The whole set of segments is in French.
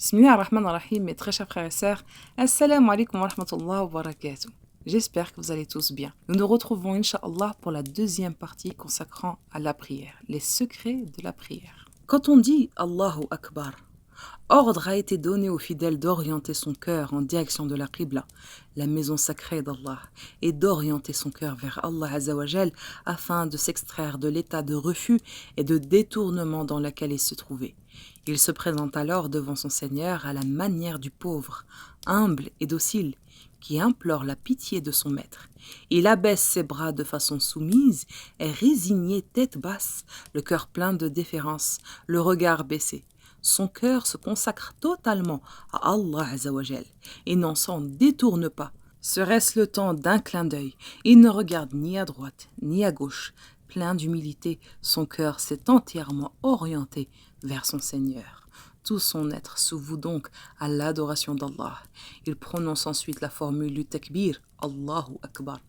Bismillah ar-Rahman ar-Rahim, mes très chers frères et sœurs, Assalamu alaikum wa rahmatullah wa barakatuh. J'espère que vous allez tous bien. Nous nous retrouvons, Inch'Allah, pour la deuxième partie consacrant à la prière, les secrets de la prière. Quand on dit Allahu Akbar, ordre a été donné aux fidèles d'orienter son cœur en direction de la Qibla, la maison sacrée d'Allah, et d'orienter son cœur vers Allah Azzawajal afin de s'extraire de l'état de refus et de détournement dans lequel il se trouvait. Il se présente alors devant son Seigneur à la manière du pauvre, humble et docile, qui implore la pitié de son maître. Il abaisse ses bras de façon soumise et résigné, tête basse, le cœur plein de déférence, le regard baissé. Son cœur se consacre totalement à Allah Azzawajal et n'en s'en détourne pas. Serait-ce le temps d'un clin d'œil? Il ne regarde ni à droite ni à gauche. Plein d'humilité, son cœur s'est entièrement orienté vers son Seigneur. Tout son être se voue donc à l'adoration d'Allah. Il prononce ensuite la formule du takbir, Allahu Akbar.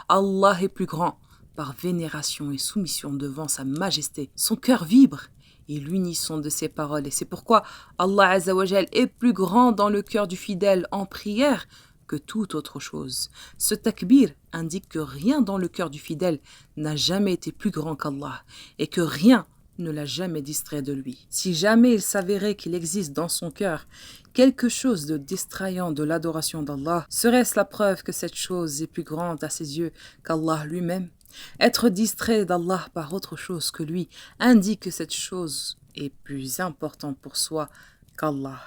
Allah est plus grand. Par vénération et soumission devant sa majesté, son cœur vibre et l'unisson de ses paroles. Et c'est pourquoi Allah Azzawajal est plus grand dans le cœur du fidèle en prière que toute autre chose. Ce takbir indique que rien dans le cœur du fidèle n'a jamais été plus grand qu'Allah et que rien ne l'a jamais distrait de lui. Si jamais il s'avérait qu'il existe dans son cœur quelque chose de distrayant de l'adoration d'Allah, serait-ce la preuve que cette chose est plus grande à ses yeux qu'Allah lui-même? Être distrait d'Allah par autre chose que lui indique que cette chose est plus importante pour soi qu'Allah.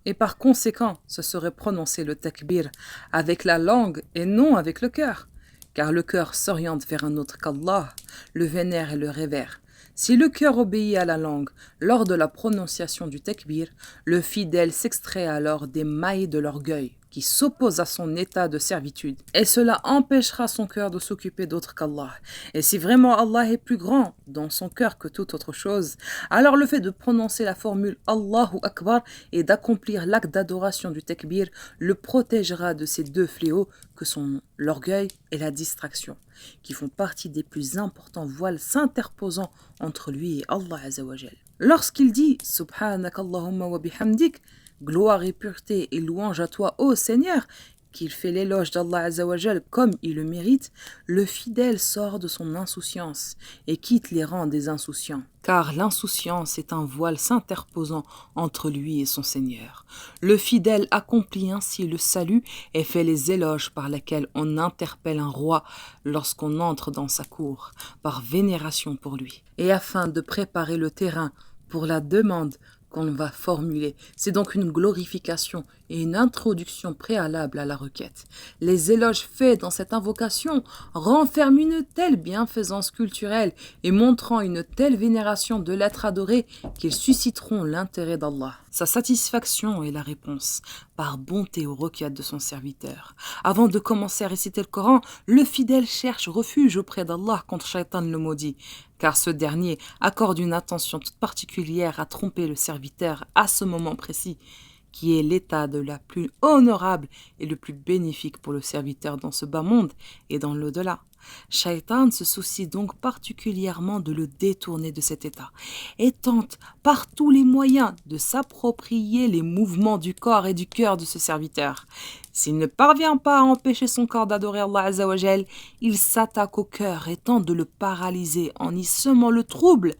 Et par conséquent, ce serait prononcer le takbir avec la langue et non avec le cœur, car le cœur s'oriente vers un autre qu'Allah, le vénère et le révère. Si le cœur obéit à la langue lors de la prononciation du takbir, le fidèle s'extrait alors des mailles de l'orgueil qui s'oppose à son état de servitude, et cela empêchera son cœur de s'occuper d'autre qu'Allah. Et si vraiment Allah est plus grand dans son cœur que toute autre chose, alors le fait de prononcer la formule Allahu Akbar et d'accomplir l'acte d'adoration du takbir le protégera de ces deux fléaux que sont l'orgueil et la distraction, qui font partie des plus importants voiles s'interposant entre lui et Allah Azzawajal. Lorsqu'il dit Subhanakallahumma wa bihamdik, gloire et pureté et louange à toi, ô Seigneur, qu'il fait l'éloge d'Allah Azzawajal comme il le mérite, le fidèle sort de son insouciance et quitte les rangs des insouciants. Car l'insouciance est un voile s'interposant entre lui et son Seigneur. Le fidèle accomplit ainsi le salut et fait les éloges par lesquels on interpelle un roi lorsqu'on entre dans sa cour, par vénération pour lui, et afin de préparer le terrain pour la demande qu'on va formuler. C'est donc une glorification et une introduction préalable à la requête. Les éloges faits dans cette invocation renferment une telle bienfaisance culturelle et montrant une telle vénération de l'être adoré qu'ils susciteront l'intérêt d'Allah. Sa satisfaction est la réponse, par bonté aux requêtes de son serviteur. Avant de commencer à réciter le Coran, le fidèle cherche refuge auprès d'Allah contre Shaitan le maudit, car ce dernier accorde une attention toute particulière à tromper le serviteur à ce moment précis, qui est l'état de la plus honorable et le plus bénéfique pour le serviteur dans ce bas monde et dans l'au-delà. Shaitan se soucie donc particulièrement de le détourner de cet état et tente par tous les moyens de s'approprier les mouvements du corps et du cœur de ce serviteur. S'il ne parvient pas à empêcher son corps d'adorer Allah Azzawajal, il s'attaque au cœur et tente de le paralyser en y semant le trouble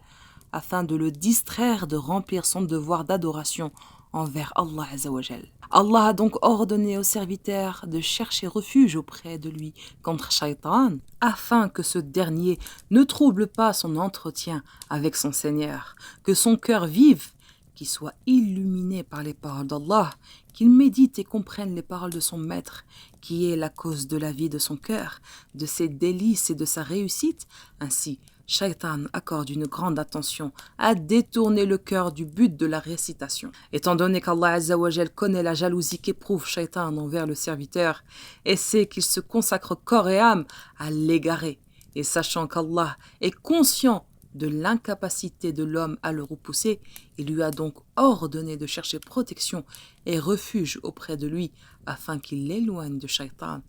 afin de le distraire de remplir son devoir d'adoration envers Allah Azzawajal. Allah a donc ordonné au serviteur de chercher refuge auprès de lui contre Shaitan, afin que ce dernier ne trouble pas son entretien avec son Seigneur, que son cœur vive, qu'il soit illuminé par les paroles d'Allah, qu'il médite et comprenne les paroles de son maître, qui est la cause de la vie de son cœur, de ses délices et de sa réussite. Ainsi, Shaitan accorde une grande attention à détourner le cœur du but de la récitation. Étant donné qu'Allah Azzawajal connaît la jalousie qu'éprouve Shaitan envers le serviteur et sait qu'il se consacre corps et âme à l'égarer, et sachant qu'Allah est conscient de l'incapacité de l'homme à le repousser, il lui a donc ordonné de chercher protection et refuge auprès de lui afin qu'il l'éloigne de Shaitan.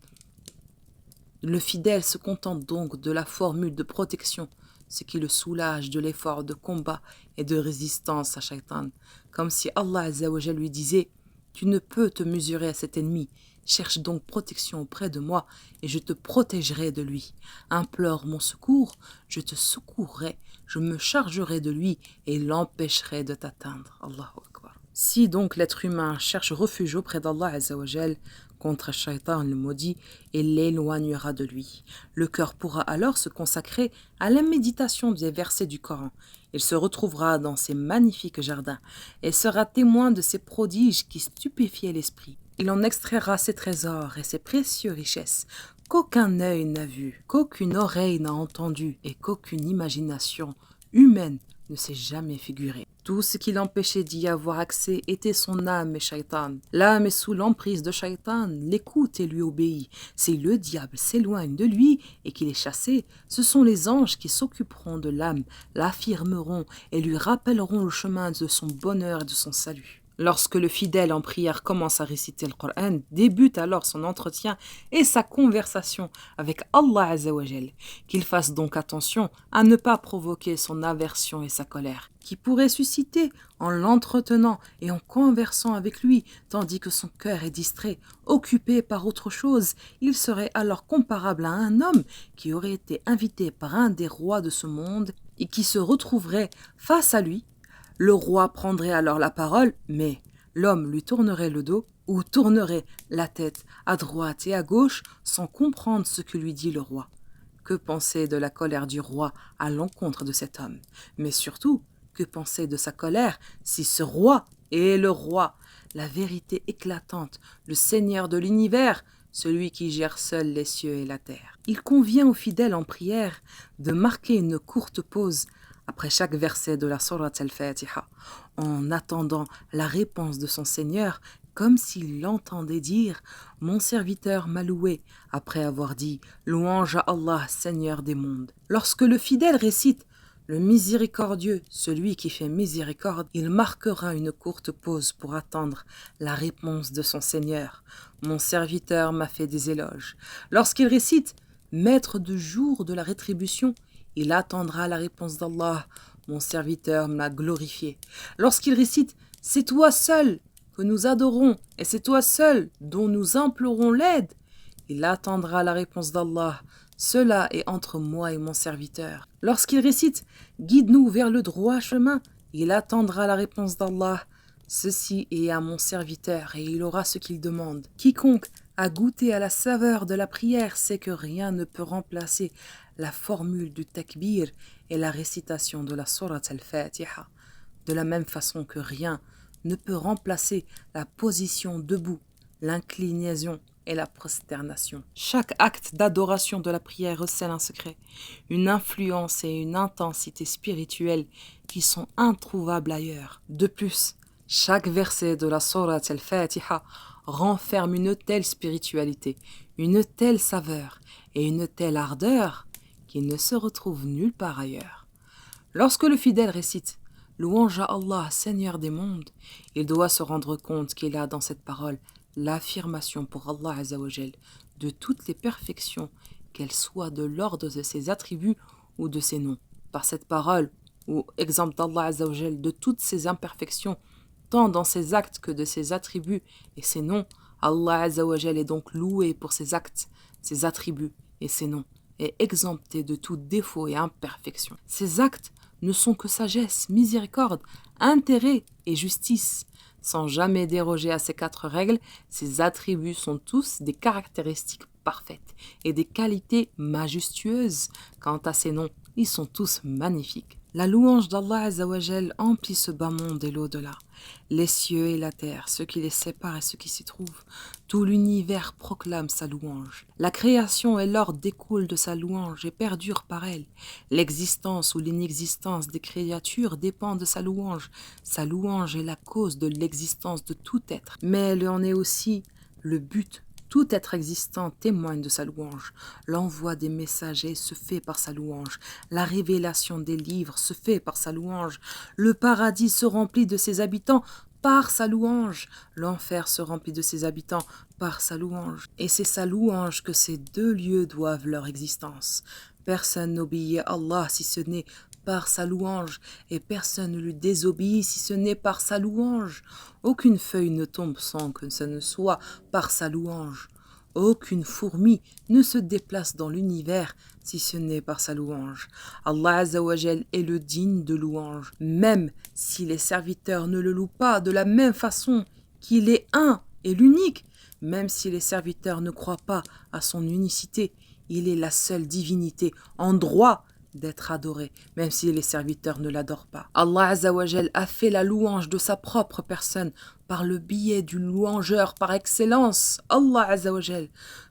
Le fidèle se contente donc de la formule de protection ce qui le soulage de l'effort de combat et de résistance à Shaitan, comme si Allah Azza wa Jal lui disait « Tu ne peux te mesurer à cet ennemi, cherche donc protection auprès de moi et je te protégerai de lui. Implore mon secours, je te secourrai, je me chargerai de lui et l'empêcherai de t'atteindre. » Allahu Akbar. Si donc l'être humain cherche refuge auprès d'Allah Azza wa Jal contre Shaitan le maudit, il l'éloignera de lui. Le cœur pourra alors se consacrer à la méditation des versets du Coran. Il se retrouvera dans ces magnifiques jardins et sera témoin de ces prodiges qui stupéfiaient l'esprit. Il en extraira ses trésors et ses précieuses richesses qu'aucun œil n'a vu, qu'aucune oreille n'a entendu et qu'aucune imagination humaine ne s'est jamais figuré. Tout ce qui l'empêchait d'y avoir accès était son âme et Shaitan. L'âme est sous l'emprise de Shaitan, l'écoute et lui obéit. Si le diable s'éloigne de lui et qu'il est chassé, ce sont les anges qui s'occuperont de l'âme, l'affirmeront et lui rappelleront le chemin de son bonheur et de son salut. Lorsque le fidèle en prière commence à réciter le Coran, débute alors son entretien et sa conversation avec Allah Azza wa Jal. Qu'il fasse donc attention à ne pas provoquer son aversion et sa colère, qui pourrait susciter en l'entretenant et en conversant avec lui, tandis que son cœur est distrait, occupé par autre chose. Il serait alors comparable à un homme qui aurait été invité par un des rois de ce monde et qui se retrouverait face à lui. Le roi prendrait alors la parole, mais l'homme lui tournerait le dos ou tournerait la tête à droite et à gauche sans comprendre ce que lui dit le roi. Que penser de la colère du roi à l'encontre de cet homme? Mais surtout, que penser de sa colère si ce roi est le roi, la vérité éclatante, le Seigneur de l'univers, celui qui gère seul les cieux et la terre? Il convient aux fidèles en prière de marquer une courte pause après chaque verset de la Sourate al-Fatiha, en attendant la réponse de son Seigneur, comme s'il l'entendait dire « Mon serviteur m'a loué » après avoir dit « Louange à Allah, Seigneur des mondes ». Lorsque le fidèle récite « Le miséricordieux, celui qui fait miséricorde », il marquera une courte pause pour attendre la réponse de son Seigneur. « Mon serviteur m'a fait des éloges ». Lorsqu'il récite « Maître de jour de la rétribution », il attendra la réponse d'Allah. Mon serviteur m'a glorifié. Lorsqu'il récite « C'est toi seul que nous adorons et c'est toi seul dont nous implorons l'aide », il attendra la réponse d'Allah. Cela est entre moi et mon serviteur. Lorsqu'il récite « Guide-nous vers le droit chemin », il attendra la réponse d'Allah. Ceci est à mon serviteur et il aura ce qu'il demande. Quiconque a goûté à la saveur de la prière sait que rien ne peut remplacer la formule du takbir et la récitation de la Sourate al-Fatiha, de la même façon que rien ne peut remplacer la position debout, l'inclinaison et la prosternation. Chaque acte d'adoration de la prière recèle un secret, une influence et une intensité spirituelle qui sont introuvables ailleurs. De plus, chaque verset de la Sourate al-Fatiha renferme une telle spiritualité, une telle saveur et une telle ardeur qu'il ne se retrouve nulle part ailleurs. Lorsque le fidèle récite « Louange à Allah, Seigneur des mondes », il doit se rendre compte qu'il a dans cette parole l'affirmation pour Allah Azza wa Jal de toutes les perfections, qu'elles soient de l'ordre de ses attributs ou de ses noms. Par cette parole, ou exemple d'Allah Azza wa Jal de toutes ses imperfections, tant dans ses actes que de ses attributs et ses noms, Allah Azza wa Jal est donc loué pour ses actes, ses attributs et ses noms, et exempté de tout défaut et imperfection. Ses actes ne sont que sagesse, miséricorde, intérêt et justice. Sans jamais déroger à ces 4 règles, ses attributs sont tous des caractéristiques parfaites et des qualités majestueuses. Quant à ses noms, ils sont tous magnifiques. La louange d'Allah Azza wa Jal emplit ce bas monde et l'au-delà. Les cieux et la terre, ce qui les sépare et ce qui s'y trouve, tout l'univers proclame sa louange. La création et l'ordre découlent de sa louange et perdurent par elle. L'existence ou l'inexistence des créatures dépend de sa louange. Sa louange est la cause de l'existence de tout être, mais elle en est aussi le but. Tout être existant témoigne de sa louange. L'envoi des messagers se fait par sa louange. La révélation des livres se fait par sa louange. Le paradis se remplit de ses habitants par sa louange. L'enfer se remplit de ses habitants par sa louange. Et c'est sa louange que ces 2 lieux doivent leur existence. Personne n'obéit à Allah si ce n'est par sa louange, et personne ne lui désobéit si ce n'est par sa louange. Aucune feuille ne tombe sans que ce ne soit par sa louange. Aucune fourmi ne se déplace dans l'univers si ce n'est par sa louange. Allah Azzawajal est le digne de louange, même si les serviteurs ne le louent pas de la même façon qu'il est un et l'unique, même si les serviteurs ne croient pas à son unicité, il est la seule divinité en droit d'être adoré, même si les serviteurs ne l'adorent pas. Allah Azzawajal a fait la louange de sa propre personne par le biais du louangeur par excellence, Allah Azzawajal.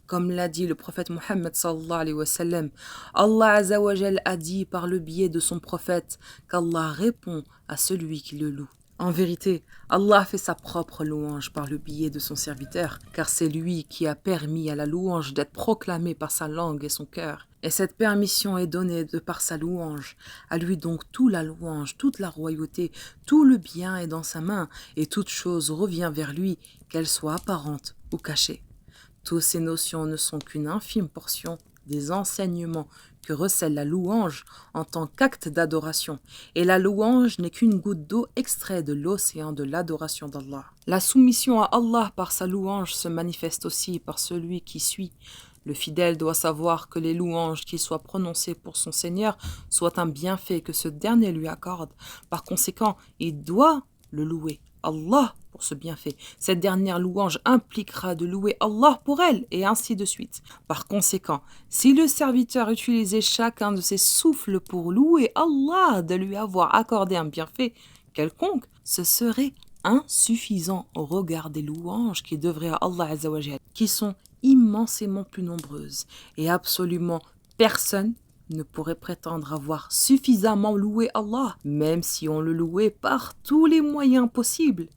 Comme l'a dit le prophète Mohammed sallallahu alayhi wa sallam, Allah Azzawajal a dit par le biais de son prophète qu'Allah répond à celui qui le loue. En vérité, Allah fait sa propre louange par le biais de son serviteur, car c'est lui qui a permis à la louange d'être proclamée par sa langue et son cœur. Et cette permission est donnée de par sa louange. À lui donc toute la louange, toute la royauté, tout le bien est dans sa main, et toute chose revient vers lui, qu'elle soit apparente ou cachée. Toutes ces notions ne sont qu'une infime portion des enseignements que recèle la louange en tant qu'acte d'adoration. Et la louange n'est qu'une goutte d'eau extraite de l'océan de l'adoration d'Allah. La soumission à Allah par sa louange se manifeste aussi par celui qui suit. Le fidèle doit savoir que les louanges qui soient prononcées pour son Seigneur soient un bienfait que ce dernier lui accorde. Par conséquent, il doit le louer, Allah, pour ce bienfait. Cette dernière louange impliquera de louer Allah pour elle, et ainsi de suite. Par conséquent, si le serviteur utilisait chacun de ses souffles pour louer Allah de lui avoir accordé un bienfait quelconque, ce serait insuffisant au regard des louanges qui devraient à Allah Azzawajal, qui sont immensément plus nombreuses, et absolument personne ne pourrait prétendre avoir suffisamment loué Allah, même si on le louait par tous les moyens possibles.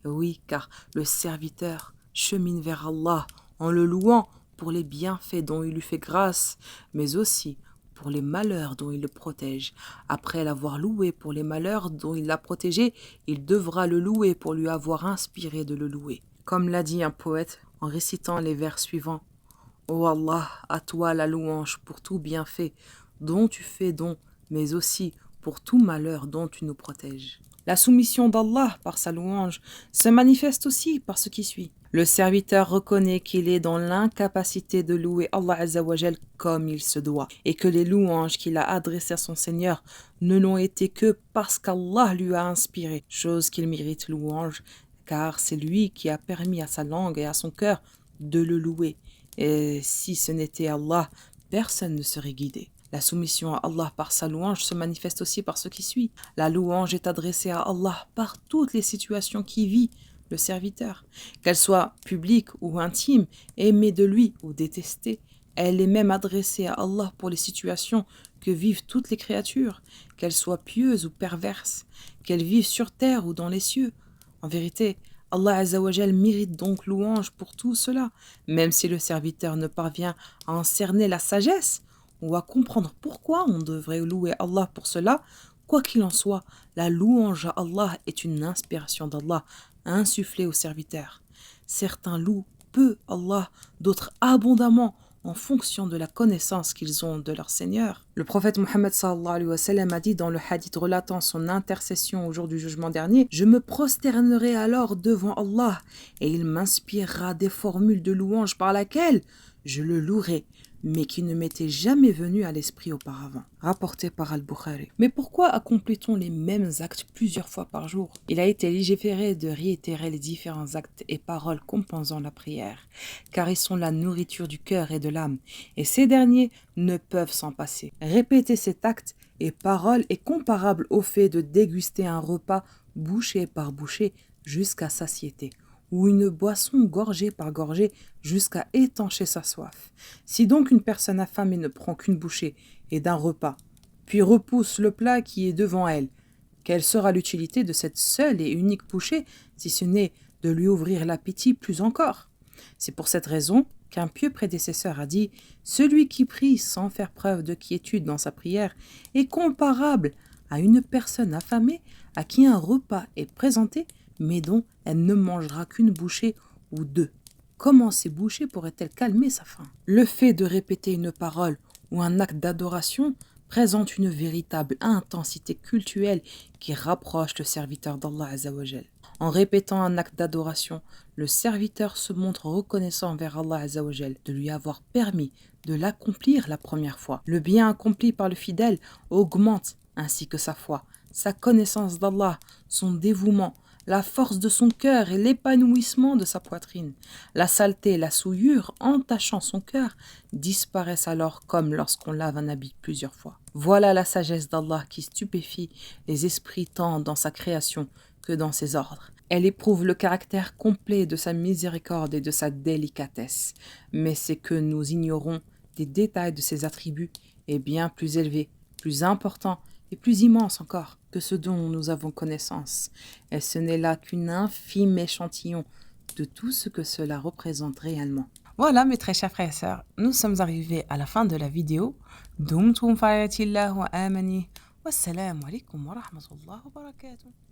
Oui, car le serviteur chemine vers Allah en le louant pour les bienfaits dont il lui fait grâce, mais aussi pour les malheurs dont il le protège. Après l'avoir loué pour les malheurs dont il l'a protégé, il devra le louer pour lui avoir inspiré de le louer. Comme l'a dit un poète en récitant les vers suivants. Ô Allah, à toi la louange pour tout bienfait dont tu fais don, mais aussi pour tout malheur dont tu nous protèges. La soumission d'Allah par sa louange se manifeste aussi par ce qui suit. Le serviteur reconnaît qu'il est dans l'incapacité de louer Allah Azzawajal comme il se doit, et que les louanges qu'il a adressées à son Seigneur ne l'ont été que parce qu'Allah lui a inspiré, chose qu'il mérite louange, car c'est lui qui a permis à sa langue et à son cœur de le louer. Et si ce n'était Allah, personne ne serait guidé. La soumission à Allah par sa louange se manifeste aussi par ce qui suit. La louange est adressée à Allah par toutes les situations qui vit le serviteur, qu'elles soient publiques ou intimes, aimées de lui ou détestées. Elle est même adressée à Allah pour les situations que vivent toutes les créatures, qu'elles soient pieuses ou perverses, qu'elles vivent sur terre ou dans les cieux. En vérité, Allah Azzawajal mérite donc louange pour tout cela, même si le serviteur ne parvient à en cerner la sagesse ou à comprendre pourquoi on devrait louer Allah pour cela. Quoi qu'il en soit, la louange à Allah est une inspiration d'Allah insufflée au serviteur. Certains louent peu Allah, d'autres abondamment en fonction de la connaissance qu'ils ont de leur Seigneur. Le prophète Mohammed sallallahu alayhi wa sallam a dit dans le hadith relatant son intercession au jour du jugement dernier: « Je me prosternerai alors devant Allah et il m'inspirera des formules de louange par laquelle je le louerai, mais qui ne m'était jamais venu à l'esprit auparavant. » Rapporté par Al-Bukhari. Mais pourquoi accomplit-on les mêmes actes plusieurs fois par jour? Il a été légiféré de réitérer les différents actes et paroles composant la prière, car ils sont la nourriture du cœur et de l'âme, et ces derniers ne peuvent s'en passer. Répéter cet acte et parole est comparable au fait de déguster un repas bouchée par bouchée jusqu'à satiété, ou une boisson gorgée par gorgée jusqu'à étancher sa soif. Si donc une personne affamée ne prend qu'une bouchée et d'un repas, puis repousse le plat qui est devant elle, quelle sera l'utilité de cette seule et unique bouchée, si ce n'est de lui ouvrir l'appétit plus encore? C'est pour cette raison qu'un pieux prédécesseur a dit: « Celui qui prie sans faire preuve de quiétude dans sa prière est comparable à une personne affamée à qui un repas est présenté, mais dont elle ne mangera qu'une bouchée ou deux. Comment ces bouchées pourraient-elles calmer sa faim? » Le fait de répéter une parole ou un acte d'adoration présente une véritable intensité cultuelle qui rapproche le serviteur d'Allah Azzawajal. En répétant un acte d'adoration, le serviteur se montre reconnaissant envers Allah Azzawajal de lui avoir permis de l'accomplir la première fois. Le bien accompli par le fidèle augmente ainsi que sa foi, sa connaissance d'Allah, son dévouement, la force de son cœur et l'épanouissement de sa poitrine. La saleté et la souillure entachant son cœur disparaissent alors comme lorsqu'on lave un habit plusieurs fois. Voilà la sagesse d'Allah qui stupéfie les esprits tant dans sa création que dans ses ordres. Elle éprouve le caractère complet de sa miséricorde et de sa délicatesse. Mais c'est que nous ignorons des détails de ses attributs est bien plus élevé, plus important et plus immense encore que ce dont nous avons connaissance. Et ce n'est là qu'une infime échantillon de tout ce que cela représente réellement. Voilà mes très chers frères et sœurs, nous sommes arrivés à la fin de la vidéo. Dumtum fi ayatillah wa amani. Wassalamu alaikum wa rahmatullahi wa barakatuh.